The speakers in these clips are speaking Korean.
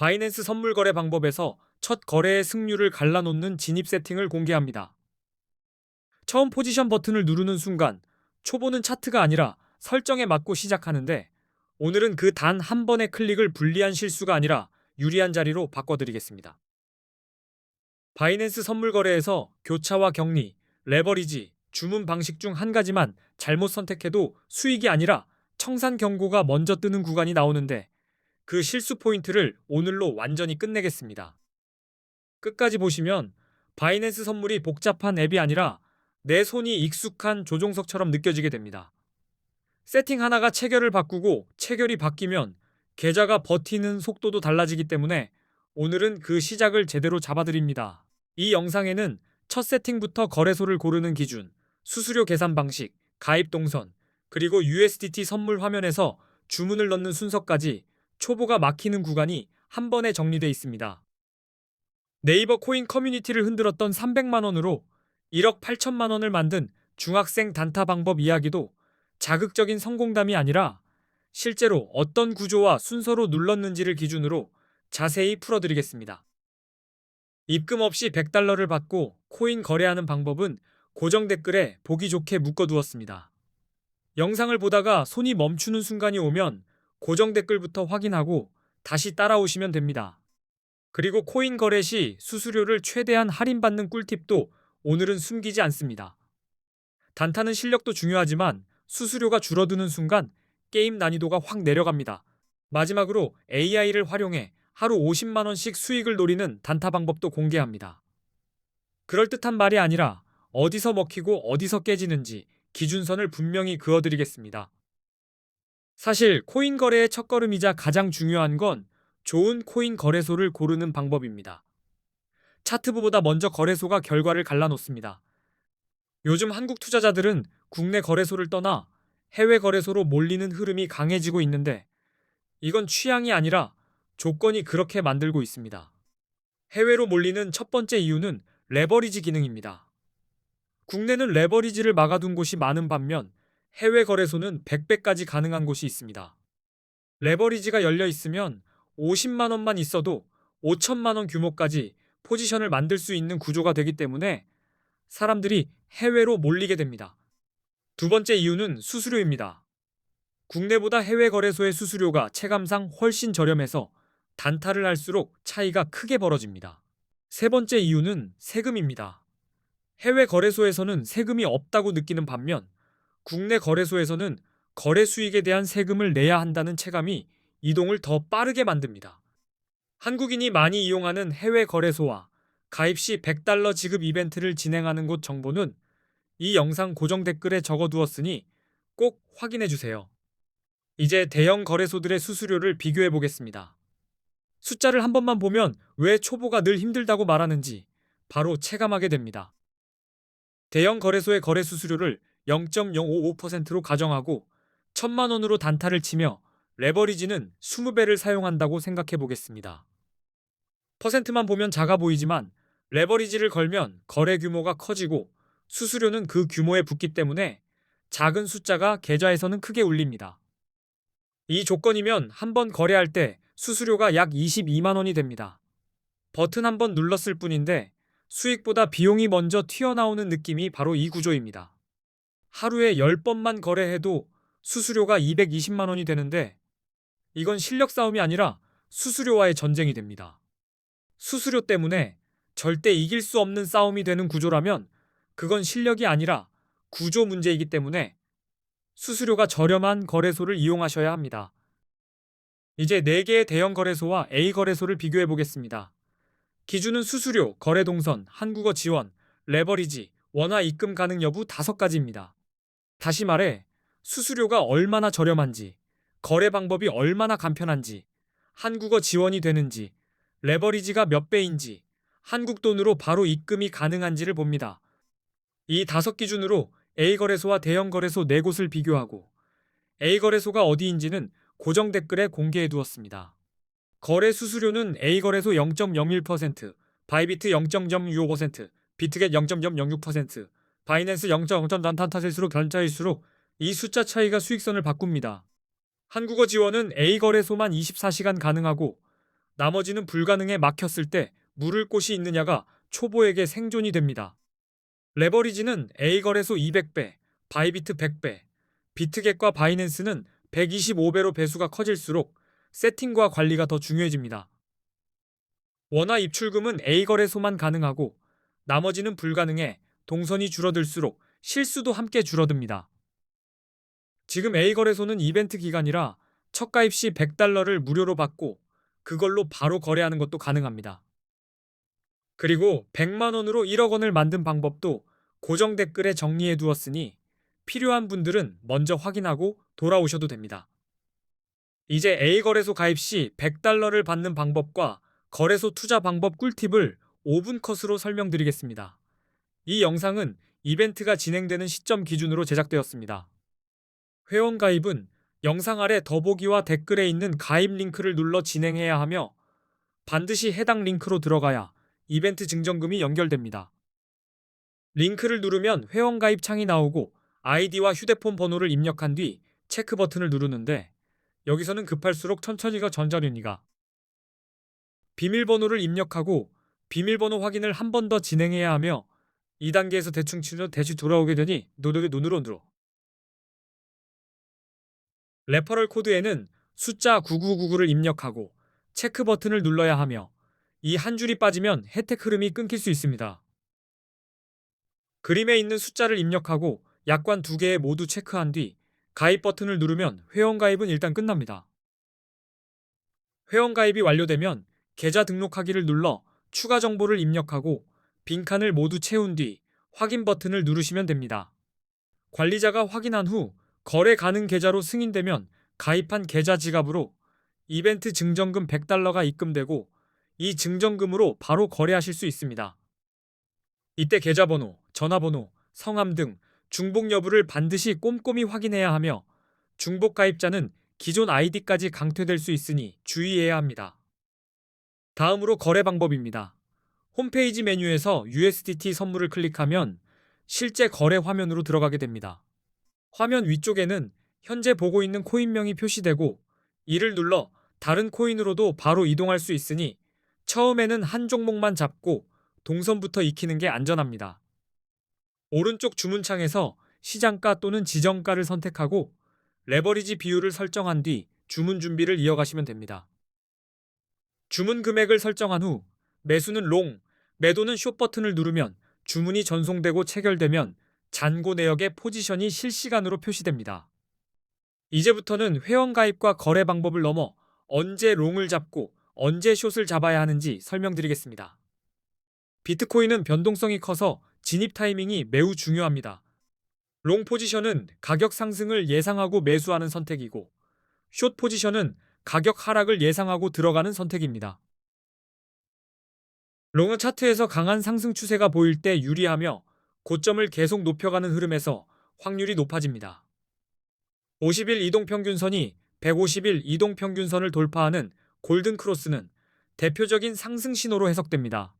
바이낸스 선물 거래 방법에서 첫 거래의 승률을 갈라놓는 진입 세팅을 공개합니다. 처음 포지션 버튼을 누르는 순간 초보는 차트가 아니라 설정에 맞고 시작하는데, 오늘은 그 단 한 번의 클릭을 불리한 실수가 아니라 유리한 자리로 바꿔드리겠습니다. 바이낸스 선물 거래에서 교차와 격리, 레버리지, 주문 방식 중 한 가지만 잘못 선택해도 수익이 아니라 청산 경고가 먼저 뜨는 구간이 나오는데, 그 실수 포인트를 오늘로 완전히 끝내겠습니다. 끝까지 보시면 바이낸스 선물이 복잡한 앱이 아니라 내 손이 익숙한 조종석처럼 느껴지게 됩니다. 세팅 하나가 체결을 바꾸고 체결이 바뀌면 계좌가 버티는 속도도 달라지기 때문에 오늘은 그 시작을 제대로 잡아드립니다. 이 영상에는 첫 세팅부터 거래소를 고르는 기준, 수수료 계산 방식, 가입 동선, 그리고 USDT 선물 화면에서 주문을 넣는 순서까지 초보가 막히는 구간이 한 번에 정리되어 있습니다. 네이버 코인 커뮤니티를 흔들었던 300만 원으로 1억 8천만 원을 만든 중학생 단타 방법 이야기도 자극적인 성공담이 아니라 실제로 어떤 구조와 순서로 눌렀는지를 기준으로 자세히 풀어드리겠습니다. 입금 없이 100달러를 받고 코인 거래하는 방법은 고정 댓글에 보기 좋게 묶어두었습니다. 영상을 보다가 손이 멈추는 순간이 오면 고정 댓글부터 확인하고 다시 따라오시면 됩니다. 그리고 코인 거래 시 수수료를 최대한 할인받는 꿀팁도 오늘은 숨기지 않습니다. 단타는 실력도 중요하지만 수수료가 줄어드는 순간 게임 난이도가 확 내려갑니다. 마지막으로 AI를 활용해 하루 50만 원씩 수익을 노리는 단타 방법도 공개합니다. 그럴듯한 말이 아니라 어디서 먹히고 어디서 깨지는지 기준선을 분명히 그어드리겠습니다. 사실 코인 거래의 첫걸음이자 가장 중요한 건 좋은 코인 거래소를 고르는 방법입니다. 차트부보다 먼저 거래소가 결과를 갈라놓습니다. 요즘 한국 투자자들은 국내 거래소를 떠나 해외 거래소로 몰리는 흐름이 강해지고 있는데, 이건 취향이 아니라 조건이 그렇게 만들고 있습니다. 해외로 몰리는 첫 번째 이유는 레버리지 기능입니다. 국내는 레버리지를 막아둔 곳이 많은 반면 해외 거래소는 100배까지 가능한 곳이 있습니다. 레버리지가 열려 있으면 50만 원만 있어도 5천만 원 규모까지 포지션을 만들 수 있는 구조가 되기 때문에 사람들이 해외로 몰리게 됩니다. 두 번째 이유는 수수료입니다. 국내보다 해외 거래소의 수수료가 체감상 훨씬 저렴해서 단타를 할수록 차이가 크게 벌어집니다. 세 번째 이유는 세금입니다. 해외 거래소에서는 세금이 없다고 느끼는 반면 국내 거래소에서는 거래 수익에 대한 세금을 내야 한다는 체감이 이동을 더 빠르게 만듭니다. 한국인이 많이 이용하는 해외 거래소와 가입 시 100달러 지급 이벤트를 진행하는 곳 정보는 이 영상 고정 댓글에 적어두었으니 꼭 확인해 주세요. 이제 대형 거래소들의 수수료를 비교해 보겠습니다. 숫자를 한 번만 보면 왜 초보가 늘 힘들다고 말하는지 바로 체감하게 됩니다. 대형 거래소의 거래 수수료를 0.055%로 가정하고 1,000만 원으로 단타를 치며 레버리지는 20배를 사용한다고 생각해 보겠습니다. 퍼센트만 보면 작아 보이지만 레버리지를 걸면 거래 규모가 커지고 수수료는 그 규모에 붙기 때문에 작은 숫자가 계좌에서는 크게 울립니다. 이 조건이면 한 번 거래할 때 수수료가 약 22만 원이 됩니다. 버튼 한 번 눌렀을 뿐인데 수익보다 비용이 먼저 튀어나오는 느낌이 바로 이 구조입니다. 하루에 10번만 거래해도 수수료가 220만 원이 되는데, 이건 실력 싸움이 아니라 수수료와의 전쟁이 됩니다. 수수료 때문에 절대 이길 수 없는 싸움이 되는 구조라면 그건 실력이 아니라 구조 문제이기 때문에 수수료가 저렴한 거래소를 이용하셔야 합니다. 이제 4개의 대형 거래소와 A 거래소를 비교해 보겠습니다. 기준은 수수료, 거래 동선, 한국어 지원, 레버리지, 원화 입금 가능 여부 5가지입니다. 다시 말해, 수수료가 얼마나 저렴한지, 거래 방법이 얼마나 간편한지, 한국어 지원이 되는지, 레버리지가 몇 배인지, 한국 돈으로 바로 입금이 가능한지를 봅니다. 이 5기준으로 A 거래소와 대형 거래소 4곳을 비교하고 A 거래소가 어디인지는 고정 댓글에 공개해 두었습니다. 거래 수수료는 A 거래소 0.01%, 바이비트 0.065%, 비트겟 0.006%, 바이낸스 0.0단타일수록 단타일수록 이 숫자 차이가 수익선을 바꿉니다. 한국어 지원은 A 거래소만 24시간 가능하고 나머지는 불가능에 막혔을 때 물을 곳이 있느냐가 초보에게 생존이 됩니다. 레버리지는 A거래소 200배, 바이비트 100배, 비트겟과 바이낸스는 125배로 배수가 커질수록 세팅과 관리가 더 중요해집니다. 원화 입출금은 A거래소만 가능하고 나머지는 불가능해 동선이 줄어들수록 실수도 함께 줄어듭니다. 지금 A거래소는 이벤트 기간이라 첫 가입 시 $100를 무료로 받고 그걸로 바로 거래하는 것도 가능합니다. 그리고 100만 원으로 1억 원을 만든 방법도 고정 댓글에 정리해 두었으니 필요한 분들은 먼저 확인하고 돌아오셔도 됩니다. 이제 A거래소 가입 시 $100를 받는 방법과 거래소 투자 방법 꿀팁을 5분 컷으로 설명드리겠습니다. 이 영상은 이벤트가 진행되는 시점 기준으로 제작되었습니다. 회원 가입은 영상 아래 더보기와 댓글에 있는 가입 링크를 눌러 진행해야 하며 반드시 해당 링크로 들어가야 이벤트 증정금이 연결됩니다. 링크를 누르면 회원 가입 창이 나오고 아이디와 휴대폰 번호를 입력한 뒤 체크 버튼을 누르는데 여기서는 급할수록 천천히가 전자련이가 비밀번호를 입력하고 비밀번호 확인을 한 번 더 진행해야 하며 2단계에서 대충 치면 다시 돌아오게 되니 노력의 눈으로 늘어. 레퍼럴 코드에는 숫자 9999를 입력하고 체크 버튼을 눌러야 하며 이 한 줄이 빠지면 혜택 흐름이 끊길 수 있습니다. 그림에 있는 숫자를 입력하고 약관 2개 모두 체크한 뒤 가입 버튼을 누르면 회원 가입은 일단 끝납니다. 회원 가입이 완료되면 계좌 등록하기를 눌러 추가 정보를 입력하고 빈칸을 모두 채운 뒤 확인 버튼을 누르시면 됩니다. 관리자가 확인한 후 거래 가능 계좌로 승인되면 가입한 계좌 지갑으로 이벤트 증정금 $100가 입금되고 이 증정금으로 바로 거래하실 수 있습니다. 이때 계좌번호, 전화번호, 성함 등 중복 여부를 반드시 꼼꼼히 확인해야 하며 중복 가입자는 기존 아이디까지 강퇴될 수 있으니 주의해야 합니다. 다음으로 거래 방법입니다. 홈페이지 메뉴에서 USDT 선물을 클릭하면 실제 거래 화면으로 들어가게 됩니다. 화면 위쪽에는 현재 보고 있는 코인명이 표시되고 이를 눌러 다른 코인으로도 바로 이동할 수 있으니 처음에는 한 종목만 잡고 동선부터 익히는 게 안전합니다. 오른쪽 주문창에서 시장가 또는 지정가를 선택하고 레버리지 비율을 설정한 뒤 주문 준비를 이어가시면 됩니다. 주문 금액을 설정한 후 매수는 롱, 매도는 숏 버튼을 누르면 주문이 전송되고 체결되면 잔고 내역의 포지션이 실시간으로 표시됩니다. 이제부터는 회원 가입과 거래 방법을 넘어 언제 롱을 잡고 언제 숏을 잡아야 하는지 설명드리겠습니다. 비트코인은 변동성이 커서 진입 타이밍이 매우 중요합니다. 롱 포지션은 가격 상승을 예상하고 매수하는 선택이고 숏 포지션은 가격 하락을 예상하고 들어가는 선택입니다. 롱은 차트에서 강한 상승 추세가 보일 때 유리하며 고점을 계속 높여가는 흐름에서 확률이 높아집니다. 50일 이동평균선이 150일 이동평균선을 돌파하는 골든크로스는 대표적인 상승 신호로 해석됩니다.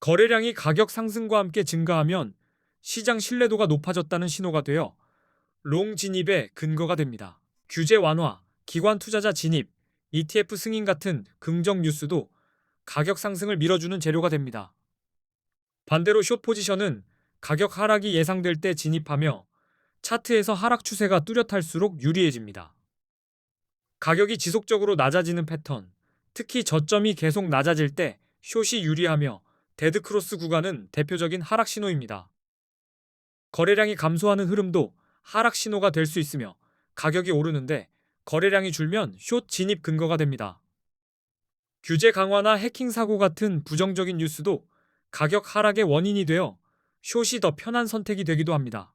거래량이 가격 상승과 함께 증가하면 시장 신뢰도가 높아졌다는 신호가 되어 롱 진입의 근거가 됩니다. 규제 완화, 기관 투자자 진입, ETF 승인 같은 긍정 뉴스도 가격 상승을 밀어주는 재료가 됩니다. 반대로 숏 포지션은 가격 하락이 예상될 때 진입하며 차트에서 하락 추세가 뚜렷할수록 유리해집니다. 가격이 지속적으로 낮아지는 패턴, 특히 저점이 계속 낮아질 때 숏이 유리하며 데드크로스 구간은 대표적인 하락 신호입니다. 거래량이 감소하는 흐름도 하락 신호가 될 수 있으며 가격이 오르는데 거래량이 줄면 숏 진입 근거가 됩니다. 규제 강화나 해킹 사고 같은 부정적인 뉴스도 가격 하락의 원인이 되어 숏이 더 편한 선택이 되기도 합니다.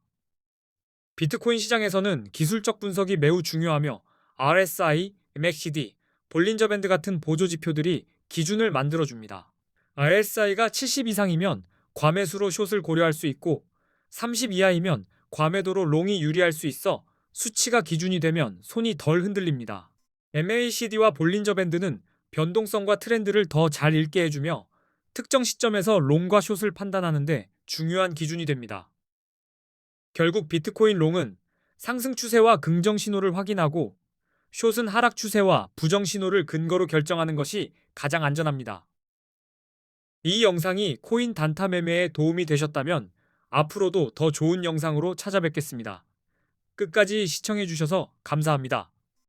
비트코인 시장에서는 기술적 분석이 매우 중요하며 RSI, MACD, 볼린저 밴드 같은 보조 지표들이 기준을 만들어줍니다. RSI가 70 이상이면 과매수로 숏을 고려할 수 있고 30 이하이면 과매도로 롱이 유리할 수 있어 수치가 기준이 되면 손이 덜 흔들립니다. MACD와 볼린저 밴드는 변동성과 트렌드를 더 잘 읽게 해주며 특정 시점에서 롱과 숏을 판단하는데 중요한 기준이 됩니다. 결국 비트코인 롱은 상승 추세와 긍정 신호를 확인하고 숏은 하락 추세와 부정 신호를 근거로 결정하는 것이 가장 안전합니다. 이 영상이 코인 단타 매매에 도움이 되셨다면 앞으로도 더 좋은 영상으로 찾아뵙겠습니다. 끝까지 시청해주셔서 감사합니다.